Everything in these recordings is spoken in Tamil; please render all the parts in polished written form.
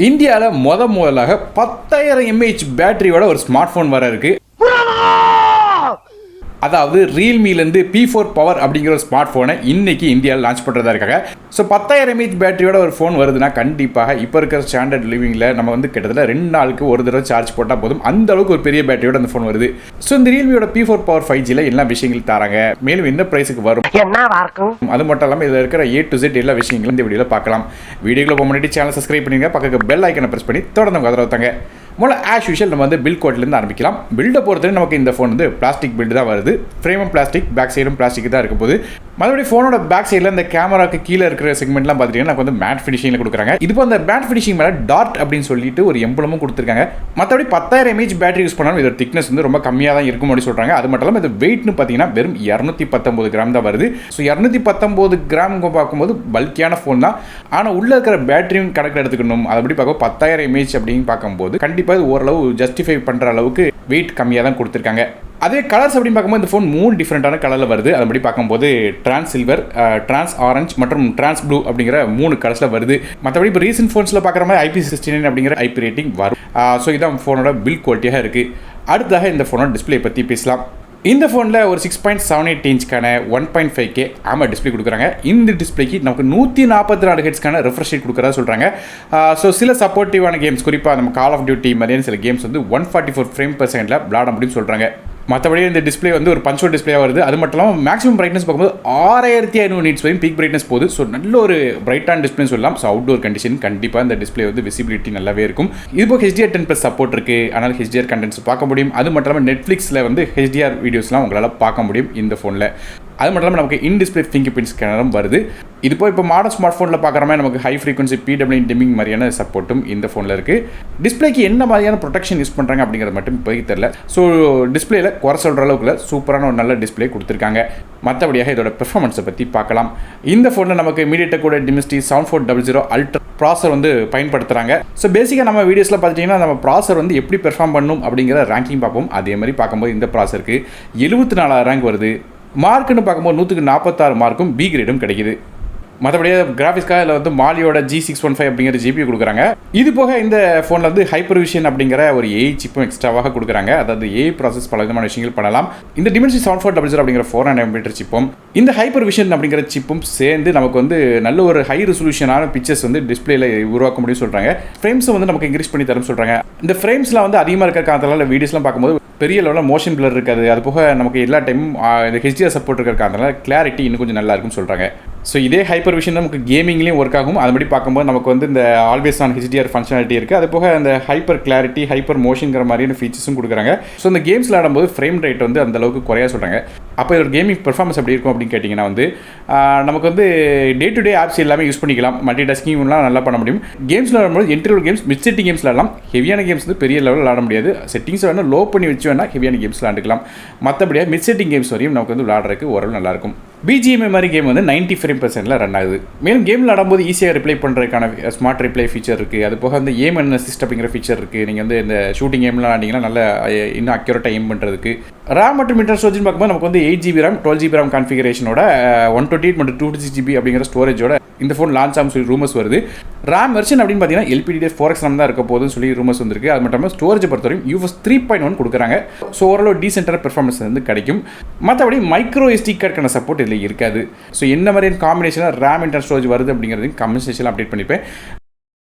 இந்தியாவில் முதலாக 10,000 mAh பேட்டரியோட ஒரு ஸ்மார்ட் ஃபோன் வர இருக்கு. அதாவது ரியல்மிலேருந்து P4 பவர் அப்படிங்கிற ஒரு ஸ்மார்ட் ஃபோனை இன்னைக்கு இந்தியாவில் லான்ச் பண்ணுறதா இருக்காங்க. ஸோ 10,000 mAh பேட்டரியோட ஒரு ஃபோன் வருதுன்னா கண்டிப்பாக இப்போ இருக்கிற ஸ்டாண்டர்ட் லிவிங்கில் நம்ம வந்து கிட்டத்தட்ட 2 நாளுக்கு ஒரு தடவை சார்ஜ் போட்டால் போதும், அந்த அளவுக்கு ஒரு பெரிய பேட்டரியோட அந்த ஃபோன் வருது. ஸோ இந்த ரியல்மியோட P4 பவர் 5Gல எல்லா விஷயங்கள் தராங்க, மேலும் என்ன ப்ரைஸுக்கு வரும், அது மட்டும் இல்லாமல் இதில் இருக்கிற A to Z எல்லா விஷயங்களும் இந்த வீடியோவில் பார்க்கலாம். வீடியோக்குள்ள போக முன்னாடி சேனல் சப்ஸ்கிரைப் பண்ணிங்க, பக்கத்துக்கு பெல் ஐக்கனை ப்ரெஸ் பண்ணி தொடர்ந்து ஆதரவு தாங்க. முதல்ல ஆஸ் யூஷுவல் நம்ம வந்து பில்ட் கோட்லேருந்து ஆரம்பிக்கலாம். பில்டை பொறுத்தவரை நமக்கு இந்த ஃபோன் வந்து பிளாஸ்டிக் பில்டு தான் வருது. ஃப்ரேமும் பிளாஸ்டிக், பேக் சைடும் பிளாஸ்டிக் தான் இருக்க போது. மறுபடியும் ஃபோனோட பேக் சைடில் இந்த கேமராக்கு கீழே இருக்கிற செக்மெண்ட்லாம் பார்த்துட்டீங்கன்னா நமக்கு வந்து மேட் ஃபினிஷிங்கில் கொடுக்குறாங்க. இது இப்போ அந்த மேட் ஃபினிஷிங் மேலே டாட் அப்படின்னு சொல்லிட்டு ஒரு எம்பளமும் கொடுத்துருக்காங்க. மற்றபடி 10,000 mAh பேட்டரி யூஸ் பண்ணாலும் இதோட திக்னஸ் வந்து ரொம்ப கம்மியாக தான் இருக்கும் அப்படின்னு சொல்கிறாங்க. அது மட்டும் இல்லாமல் இது வெயிட்னு பார்த்தீங்கன்னா வெறும் 219 கிராம் தான் வருது. ஸோ 219 கிராம் பார்க்கும்போது பல்கியான ஃபோன் தான். ஆனால் உள்ளே இருக்கிற பேட்டரியும் கணக்கில் எடுத்துக்கணும். அதுபடி பார்க்க 10,000 mAh அப்படின்னு பார்க்கும்போது கண்டிப்பாக இது ஓரளவு ஜஸ்டிஃபை பண்ணுற அளவுக்கு வெயிட் கம்மியாக தான் கொடுத்துருக்காங்க. அதே கலர்ஸ் அப்படின்னு பார்க்கும்போது இந்த ஃபோன் 3 டிஃப்ரெண்ட்டான கலரில் வருது. அதுபடி பார்க்கும்போது டிரான்ஸ் சில்வர், டிரான்ஸ் ஆரஞ்ச் மற்றும் டிரான்ஸ் ப்ளூ அப்படிங்கிற 3 கலர்ஸில் வருது. மற்றபடி இப்போ ரீசெண்ட் ஃபோன்ஸில் பார்க்குற மாதிரி IP69 அப்படிங்கிற IP ரேட்டிங் வரும். ஸோ இதான் ஃபோனோட பில்ட் குவாலிட்டியாக இருக்குது. அடுத்ததாக இந்த ஃபோனோட டிஸ்பிளே பற்றி பேசலாம். இந்த ஃபோனில் ஒரு 6.78 இன்ச்சுக்கான 1.5K AMOLED டிஸ்பிளே கொடுக்குறாங்க. இந்த டிஸ்பிளேக்கு நமக்கு 144 ஹெட்ஸ்க்கான ரெஃப்ரெஷ் ரேட் கொடுக்குறதா சொல்கிறாங்க. ஸோ சில சப்போர்ட்டிவான கேம்ஸ், குறிப்பாக நம்ம கால் ஆஃப் டியூட்டி மாதிரியான சில கேம்ஸ் வந்து 144 ஃப்ரேம் per செகண்டில் விளாட முடியும்னு சொல்கிறாங்க. மற்றபடி இந்த டிஸ்பிளே வந்து ஒரு பஞ்ச் டிஸ்பிளேயாக வருது. அது மட்டும் இல்லாமல் மேக்ஸிமம் பிரைட்னஸ் பார்க்கும்போது 6500 nits வரையும் பீக் பிரைட்னஸ் போகுது. ஸோ நல்ல ஒரு பிரைட்டான டிஸ்பிளே சொல்லலாம். ஸோ அவுட்டோர் கண்டிஷன் கண்டிப்பாக இந்த டிஸ்பிளே வந்து விசிபிலிட்டி நல்லாவே இருக்கும். இது போக HDR10+ சப்போர்ட் இருக்குது. அதனால் HDR கண்டென்ட்ஸ் பார்க்க முடியும். அது மட்டும் இல்லாமல் நெட்ஃப்ளிக்ஸில் வந்து HDR வீடியோஸ்லாம் உங்களால் பார்க்க முடியும் இந்த ஃபோனில். அது மட்டும் இல்லாமல் நமக்கு இன் டிஸ்பிளே ஃபிங்கர் பிரிண்ட் ஸ்கேனரும் வருது. இது போய் இப்போ மாடர்ன் ஸ்மார்ட் ஃபோனில் பார்க்குற மாதிரி நமக்கு ஹை ஃப்ரீக்வன்சி PWM டிமிங் மாதிரியான சப்போர்ட்டும் இந்த ஃபோனில் இருக்குது. டிஸ்பிளேக்கு என்ன மாதிரியான ப்ரொடெக்ஷன் யூஸ் பண்ணுறாங்க அப்படிங்கிறது மட்டும் இப்போதைக்கு தெரியல. ஸோ டிஸ்பிளேல குறை சொல்கிற அளவுக்குள்ள சூப்பரான ஒரு நல்ல டிஸ்பிளே கொடுத்துருக்காங்க. மற்றபடியாக இதோட பெர்ஃபார்மன்ஸை பற்றி பார்க்கலாம். இந்த ஃபோனில் நமக்கு MediaTek கூட Dimensity 7400 அல்ட்ரா ப்ராசர் வந்து பயன்படுத்துகிறாங்க. ஸோ பேசிக்காக நம்ம வீடியோஸில் பார்த்துட்டிங்கன்னா நம்ம ப்ராசர் வந்து எப்படி பெர்ஃபார்ம் பண்ணும் அப்படிங்கிற ரேங்கிங் பார்ப்போம். அதே மாதிரி பார்க்கும்போது இந்த ப்ராசருக்கு 74 ரேங்க் வருது. மார்க்குன்னு பார்க்கும்போது 146 மார்க்கும் B கிரேடும் கிடைக்குது. மற்றபடியே கிராஃபிக்ஸ்க்காக இதில் வந்து மாலியோட G615 அப்படிங்கிற GPU கொடுக்குறாங்க. இது போக இந்த ஃபோனில் வந்து ஹைப்பர்விஷன் அப்படிங்கிற ஒரு AI சிப்பும் எக்ஸ்ட்ராவாக கொடுக்குறாங்க. அதாவது AI ப்ராசஸ் பல விதமான விஷயங்கள் பண்ணலாம். இந்த Dimensity 7400 அப்படிங்கிற 400 சிப்பும் இந்த ஹைப்பர்விஷன் அப்படிங்கிற சிப்பும் சேர்ந்து நமக்கு வந்து நல்ல ஒரு ஹை ரெசல்யூஷனான பிக்சர்ஸ் வந்து டிஸ்பிளேல உருவாக்க முடியும் சொல்கிறாங்க. ஃப்ரேம்ஸை வந்து நமக்கு இன்க்ரீஸ் பண்ணி தரும் சொல்கிறாங்க. இந்த ஃப்ரேம்ஸ்லாம் வந்து அதிகமாக இருக்கிற காரணத்தால் வீடியோஸ்லாம் பார்க்கும்போது பெரிய லெவலில் மோஷன் பிளர் இருக்காது. அது போக நமக்கு எல்லா டைமும் இந்த HDR சப்போர்ட் இருக்கிறதுனால கிளாரிட்டி இன்னும் கொஞ்சம் நல்லா இருக்குன்னு சொல்கிறாங்க. ஸோ இதே ஹைப்பர் விஷன் நமக்கு கேமிங்லேயும் ஒர்க் ஆகும். அதுபடி பார்க்கும்போது நமக்கு வந்து இந்த ஆல்வேஸ் ஆன் HDR ஃபங்க்ஷனாலிட்டி இருக்குது. அது போக அந்த ஹைப்பர் கிளாரிட்டி, ஹைப்பர் மோஷன்கிற மாதிரியான ஃபீச்சர்ஸும் கொடுக்குறாங்க. ஸோ இந்த கேம்ஸில் ஆடும்போது ஃப்ரேம் ரேட் வந்து அந்த அளவுக்கு குறையா சொல்கிறாங்க. அப்போ இதோட கேமிங் பெர்ஃபார்மன்ஸ் எப்படி இருக்கும் அப்படின்னு கேட்டிங்கன்னா வந்து நமக்கு வந்து டே டு டே ஆப்ஸ் எல்லாமே யூஸ் பண்ணிக்கலாம். மல்டி டாஸ்கிங்லாம் நல்லா பண்ண முடியும். கேம்ஸில் ஆடும்போது entry games, mid setting games விளாடலாம். ஹெவியான கேம்ஸ் வந்து பெரிய லெவலில் விளாட முடியாது. செட்டிங்ஸ் வேணால் லோ பண்ணி வச்சு வேணால் ஹெவியான கேம்ஸ் விளாண்டுக்கலாம். மற்றபடியாக மிட் செட்டிங் கேம்ஸ் வரையும் நமக்கு வந்து விளாட்றதுக்கு ஓரளவு நல்லாயிருக்கும். BGMI மாதிரி கேம் வந்து 90 ஃப்ரேம் per செகண்டில் ரன் ஆகுது. மேலும் கேம் விளாடும்போது ஈஸியாக ரிப்ளை பண்ணுறதுக்கான ஸ்மார்ட் ரிப்ளை ஃபீச்சர் இருக்குது. அது போக வந்து ஏம் அண்ட் அசிஸ்ட் அப்படிங்கிற ஃபீச்சர் இருக்குது. நீங்கள் வந்து இந்த ஷூட்டிங் கேம்லாம் ஆடிங்கன்னா நல்லா இன்னும் அக்யூரேட்டாக ஏம் பண்ணுறதுக்கு. RAM மற்றும் இன்டர்னல் ஸ்டோரேஜ் பார்க்கும்போது நமக்கு வந்து 8GB RAM 12GB RAM கான்ஃபிகரேஷனோட 128 மற்றும் 256GB அப்படிங்கிற ஸ்டோரேஜோட இந்த ஃபோன் லான்ச் ஆகும் சொல்லி ரூமர்ஸ் வருது. RAM வெர்ஷன் அப்படின்னு பார்த்தீங்கன்னா LPDDR4X RAM தான் இருக்க போதுன்னு சொல்லி ரூமர்ஸ் வந்திருக்கு. அது மட்டும் இல்லாமல் ஸ்டோரேஜை பொறுத்தவரைக்கும் UFS 3.1 கொடுக்குறாங்க. ஸோ ஓரளவு டீசென்டான பெர்ஃபார்மன்ஸ் வந்து கிடைக்கும். மற்றபடி மைக்ரோ SD கார்டுக்கான சப்போர்ட் இதில் இருக்காது. ஸோ என்ன மாதிரியான காம்பினேஷனாக RAM இன்டர்னல் ஸ்டோரேஜ் வருது அப்படிங்கிறது கமெண்ட் செக்ஷனில் அப்டேட் பண்ணியிருப்பேன்.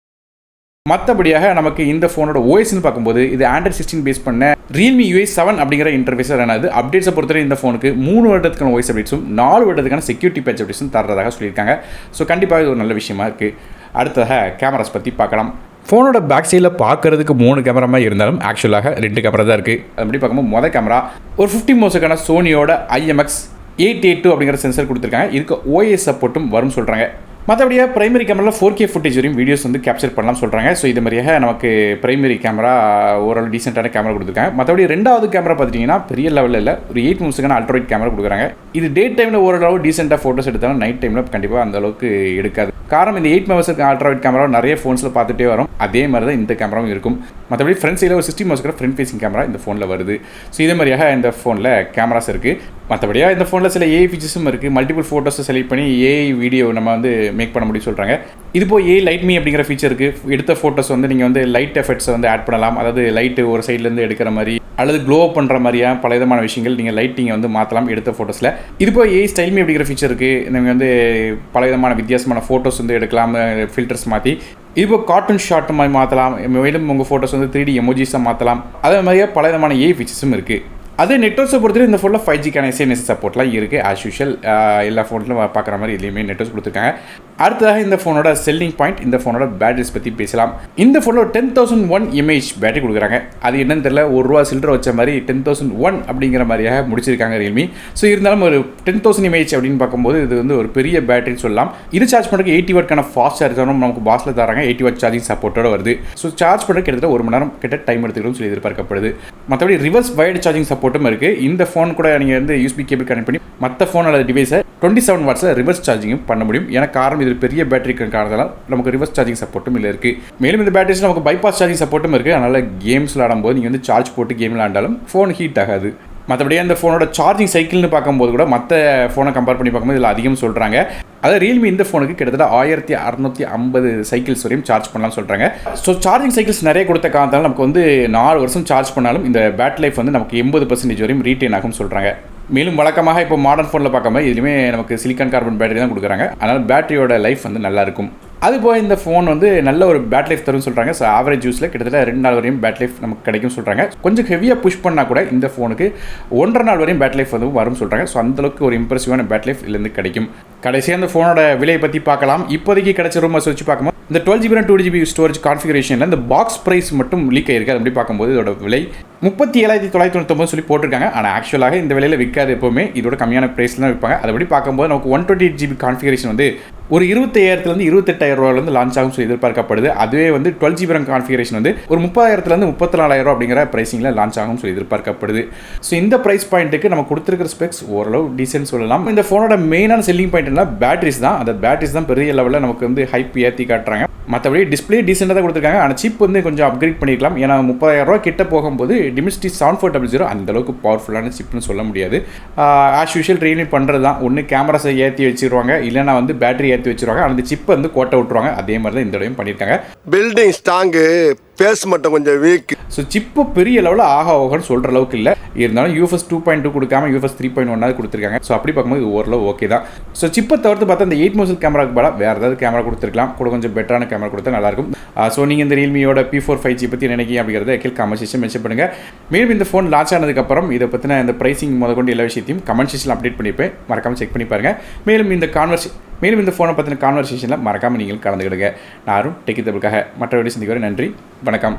மற்றபடியாக நமக்கு இந்த ஃபோனோட OSன்னு பார்க்கும்போது இது Android 16 பேஸ் பண்ண Realme UI 7 அப்படிங்கிற இன்டர்ஃபேஸாக ரன்னாது. அப்டேட்ஸை பொறுத்தவரை இந்த ஃபோனுக்கு 3 வருடத்துக்கான OS அப்டேட்ஸும் 4 வருடத்துக்கான செக்யூரிட்டி பேட்ச் அப்டேட்ஸும் தரதாக சொல்லியிருக்காங்க. ஸோ கண்டிப்பாக இது ஒரு நல்ல விஷயமா இருக்குது. அடுத்ததாக கேமராஸ் பற்றி பார்க்கலாம். ஃபோனோட பேக் சைடில் பார்க்குறதுக்கு 3 கேமரா இருந்தாலும் ஆக்சுவலாக 2 கேமரா தான் இருக்குது. அப்படி பார்க்கும்போது மொதல் கேமரா ஒரு 50 மோஸுக்கான சோனியோட IMX882 அப்படிங்கிற சென்சர் கொடுத்துருக்காங்க. இதுக்கு OS சப்போர்ட்டும் வரும் சொல்கிறாங்க. மற்றபடியாக பிரைமரி கேமராவில் 4K ஃபுட்டேஜ் வரையும் வீடியோஸ் வந்து கேப்சர் பண்ணலாம் சொல்கிறாங்க. ஸோ இது மாதிரியாக நமக்கு பிரைமரி கேமரா ஓரளவு டீசென்ட்டான கேமரா கொடுத்துருக்காங்க. மற்றபடி ரெண்டாவது கேமரா பார்த்துட்டிங்கன்னா பெரிய லெவலில் இல்லை, ஒரு 8 நிமிஷத்துக்கான அல்ட்ராவைட் கேமரா கொடுக்குறாங்க. இது டே டைமில் ஓரளவு டீசென்ட்டாக ஃபோட்டோஸ் எடுத்தாலும் நைட் டைமில் கண்டிப்பாக அந்த அளவுக்கு எடுக்காது. காரணம் இந்த 8 மெகாபிக்சல் அல்ட்ராவைட் கேமரா நிறைய ஃபோன்ஸில் பார்த்துட்டே வரும். அதே மாதிரி தான் இந்த கேமராவும் இருக்கும். மற்றபடி ஃப்ரண்ட் சைடில் ஒரு 60 மெகாபிக்சல் ஃப்ரண்ட் ஃபேசிங் கேமரா இந்த ஃபோனில் வருது. ஸோ இதே மாதிரியாக இந்த ஃபோனில் கேமராஸ் இருக்குது. மற்றபடியாக இந்த ஃபோனில் சில ஏஐ ஃபீச்சர்ஸும் இருக்குது. மல்டிபிள் ஃபோட்டோஸை செலக்ட் பண்ணி ஏஐ வீடியோ நம்ம வந்து மேக் பண்ண முடியும் சொல்கிறாங்க. இது போய் ஏஐ லைட் மீ அப்படிங்கிற ஃபீச்சர் இருக்குது. எடுத்த ஃபோட்டோஸ் வந்து நீங்கள் வந்து லைட் எஃபெக்ட்ஸை வந்து ஆட் பண்ணலாம். அதாவது லைட்டு ஒரு சைட்லேருந்து எடுக்கிற மாதிரி அல்லது க்ளோ பண்ணுற மாதிரியாக பல விதமான விஷயங்கள் நீங்கள் லைட்டிங்கை வந்து மாற்றலாம் எடுத்த ஃபோட்டோஸில். இது போய் ஏஐ ஸ்டைல் மீ அப்படிங்கிற ஃபீச்சர் இருக்குது. நீங்கள் வந்து பல விதமான வித்தியாசமான ஃபோட்டோஸ் வந்து எடுக்கலாம், ஃபில்டர்ஸ் மாற்றி. இப்போ கார்ட்டூன் ஷாட் மாதிரி மாற்றலாம். மேலும் உங்கள் ஃபோட்டோஸ் வந்து 3D எமோஜிஸாக மாற்றலாம். அதே மாதிரியே பல விதமான ஏஐ ஃபீச்சர்ஸும் இருக்குது. அதே நெட்வொர்க்ஸை பொறுத்தவரை இந்த ஃபோனில் 5Gக்கான எஸ்என்எஸ் சப்போர்ட்லாம் இருக்குது. ஆஸ் யூஷுவல் எல்லா ஃபோன்லையும் பார்க்குற மாதிரி இதுலேயுமே நெட்வொர்க்ஸ் கொடுத்துருக்காங்க. அடுத்ததாக இந்த ஃபோனோட செல்லிங் பாயிண்ட், இந்த ஃபோனோட பேட்டரிஸ் பற்றி பேசலாம். இந்த ஃபோனில் 10,001 mAh பேட்டரி கொடுக்குறாங்க. அது என்னன்னு தெரியல, ₹1 சில்லற வச்ச மாதிரி 10,001 அப்படிங்கிற மாதிரியாக முடிச்சிருக்காங்க ரியல்மி. ஸோ இருந்தாலும் ஒரு 10,000 mAh அப்படின்னு பார்க்கும்போது இது வந்து ஒரு பெரிய பேட்டரின்னு சொல்லலாம். இது சார்ஜ் பண்ணுறதுக்கு 80 வாட்க்கான ஃபாஸ்ட் சார்ஜரும் நமக்கு பாஸில் தராங்க. 80 வாட் சார்ஜிங் சப்போர்ட்டோட வருது. ஸோ சார்ஜ் பண்ணுறதுக்கு கிட்டத்தட்ட 1 மணி நேரம் கிட்ட டைம் எடுத்துக்கணும்னு சொல்லி எதிர்பார்க்கப்படுது. மற்றபடி ரிவர்ஸ் வயர்டு சார்ஜிங் சப்போர்ட்டும் இருக்குது. இந்த ஃபோன் கூட நீங்கள் வந்து USB கேபிள் கனெக்ட் பண்ணி மற்ற ஃபோன் அல்லது டிவைஸை 27 வாட்ஸில் ரிவர்ஸ் சார்ஜிங்கும் பண்ண முடியும். ஏன்னா காரணம் இது பெரிய பேட்டரி காரணத்தால் நமக்கு ரிவர்ஸ் சார்ஜிங் சப்போர்ட்டும் இல்லை இருக்குது. மேலும் இந்த பேட்டரிஸ் நமக்கு பைபாஸ் சார்ஜிங் சப்போர்ட்டும் இருக்குது. அதனால் கேம்ஸ் விளாடும்போது நீங்கள் வந்து சார்ஜ் போட்டு கேம் விளாண்டாலும் ஃபோன் ஹீட் ஆகாது. மற்றபடி அந்த ஃபோனோட சார்ஜிங் சைக்கிள்னு பார்க்கும்போது கூட மற்ற ஃபோனை கம்பேர் பண்ணி பார்க்கும்போது இதில் அதிகம் சொல்கிறாங்க. அதாவது ரியல்மி இந்த ஃபோனுக்கு கிட்டத்தட்ட 1650 சைக்கிள்ஸ் வரையும் சார்ஜ் பண்ணலாம்னு சொல்கிறாங்க. ஸோ சார்ஜிங் சைக்கிள்ஸ் நிறைய கொடுத்த காரணத்தால் நமக்கு வந்து 4 வருஷம் சார்ஜ் பண்ணாலும் இந்த பேட்டரி லைஃப் வந்து நமக்கு 80% வரையும் ரீட்டைன் ஆகும் சொல்கிறாங்க. மேலும் வழக்கமாக இப்போ மாடர்ன் ஃபோனில் பார்க்கும்போது இதுலேயுமே நமக்கு சிலிக்கான் கார்பன் பேட்டரி தான் கொடுக்குறாங்க. அதனால் பேட்டரியோட லைஃப் வந்து நல்லாயிருக்கும். அதுபோல் இந்த ஃபோன் வந்து நல்ல ஒரு பேட்டரி லைஃப் தரும்னு சொல்கிறாங்க. ஸோ ஆவரேஜ் யூஸில் கிட்டத்தட்ட 2 நாள் வரையும் பேட்டரி லைஃப் நமக்கு கிடைக்கும் சொல்கிறாங்க. கொஞ்சம் ஹெவியாக புஷ் பண்ணால் கூட இந்த ஃபோனுக்கு 1.5 நாள் வரையும் பேட்டரி லைஃப் வந்து வரும் சொல்கிறாங்க. ஸோ அந்தளவுக்கு ஒரு இம்ப்ரெசிவான பேட்டரி லைஃப் இதுலேருந்து கிடைக்கும். கடைசியாக அந்த ஃபோனோட விலையை பற்றி பார்க்கலாம். இப்போதைக்கு கிடைச்ச ரூமர்ஸ் வச்சு பார்க்கும்போது இந்த 12GB and 2GB ஸ்டோரேஜ் கான்ஃபிகரேஷனில் இந்த பாக்ஸ் ப்ரைஸ் மட்டும் லீக் ஆகிருக்கு. அப்படி பார்க்கும்போது இதோட விலை 37,999 சொல்லி போட்டிருக்காங்க. ஆனால் ஆக்சுவலாக இந்த விலையில் விற்காது. எப்போவுமே இதோட கம்மியான ப்ரைஸில் தான் விற்பாங்க. அதுபடி பார்க்கும்போது நமக்கு 128GB கான்ஃபிகரேஷன் வந்து ஒரு 25,000 28,000 லான்ச் ஆகும் சொல்லி எதிர்பார்க்கப்படுது. அதுவே வந்து 12GB கான்ஃபிகரேஷன் வந்து ஒரு 30,000 34,000 அப்படிங்கிற ப்ரைஸிங்கில் லான்ச் ஆகும் சொல்லி எதிர்பார்க்கப்படுது. ஸோ இந்த ப்ரைஸ் பாயிண்ட்டுக்கு நம்ம கொடுத்துருக்கிற ஸ்பெக்ஸ் ஓரளவு டீசென்ட் சொல்லலாம். இந்த ஃபோனோட மெயினான செல்லிங் பாயிண்ட் என்ன, பேட்டரிஸ் தான். அந்த பேட்டரிஸ் தான் பெரிய லெவலில் நமக்கு வந்து ஹைப் ஏற்றி காட்டுறாங்க. மற்றபடி டிஸ்பிளே டீசெண்டாக தான் கொடுத்துருக்காங்க. ஆனால் சிப் வந்து கொஞ்சம் அப்கிரேட் பண்ணிக்கலாம். ஏன்னா 30,000 கிட்ட போகும்போது டிமினிட்டி 7400 அந்த அளவுக்கு பவர்ஃபுல்லான சிப்னு சொல்ல முடியாது. ஆஸ் யூஷுவல் ரியல்மி பண்ணுறது தான். ஒன்று கேமராஸை ஏற்றி வச்சிருவாங்க, இல்லைனா வந்து பேட்டரி ஏற்றி வச்சிருவாங்க. அந்த சிப்பை வந்து கோட்டை விட்டுருவாங்க. அதே மாதிரி தான் இந்த தடவையும் பண்ணியிருக்காங்க. பில்டிங் ஸ்ட்ராங்கு, பேஸ் மட்டும் கொஞ்சம் வீக். ஸோ சிப்பு பெரிய லெவலில் ஆகன்னு சொல்கிற அளவுக்கு இல்லை. இருந்தாலும் UFS 2.2 கொடுக்காம UFS 3.1 கொடுத்துருக்காங்க. ஸோ அப்படி பார்க்கும்போது இது ஓரளவு ஓகே தான். ஸோ சிப்பை தவிர்த்து பார்த்தா இந்த 8 மெகா கேமராக்கு பதிலாக வேறு ஏதாவது கேமரா கொடுத்துருக்கலாம். கூட கொஞ்சம் பெட்டரான கேமரா கொடுத்தா நல்லாயிருக்கும். ஸோ நீங்கள் இந்த ரியல்மியோட P4 5G பற்றி நினைக்கிறீங்க அப்படிங்கிறத கீழே கமெண்ட் செக்ஷன் மென்ஷன் பண்ணுங்கள். மேலும் இந்த ஃபோன் லான்ச் ஆனதுக்கப்புறம் இதை பற்றின இந்த ப்ரைசிங் முதற்கொண்டு எல்லா விஷயத்தையும் கமெண்ட் செக்ஷனில் அப்டேட் பண்ணிப்பேன். மறக்காமல் செக் பண்ணி பாருங்கள். மேலும் இந்த ஃபோனை பற்றின கான்வர்சேஷனில் மறக்காமல் நீங்கள் கலந்துக்கிடுங்க. நான் டெக்கி தபுக்காக மற்ற வீடியோ சந்திக்க வரை நன்றி, வணக்கம்.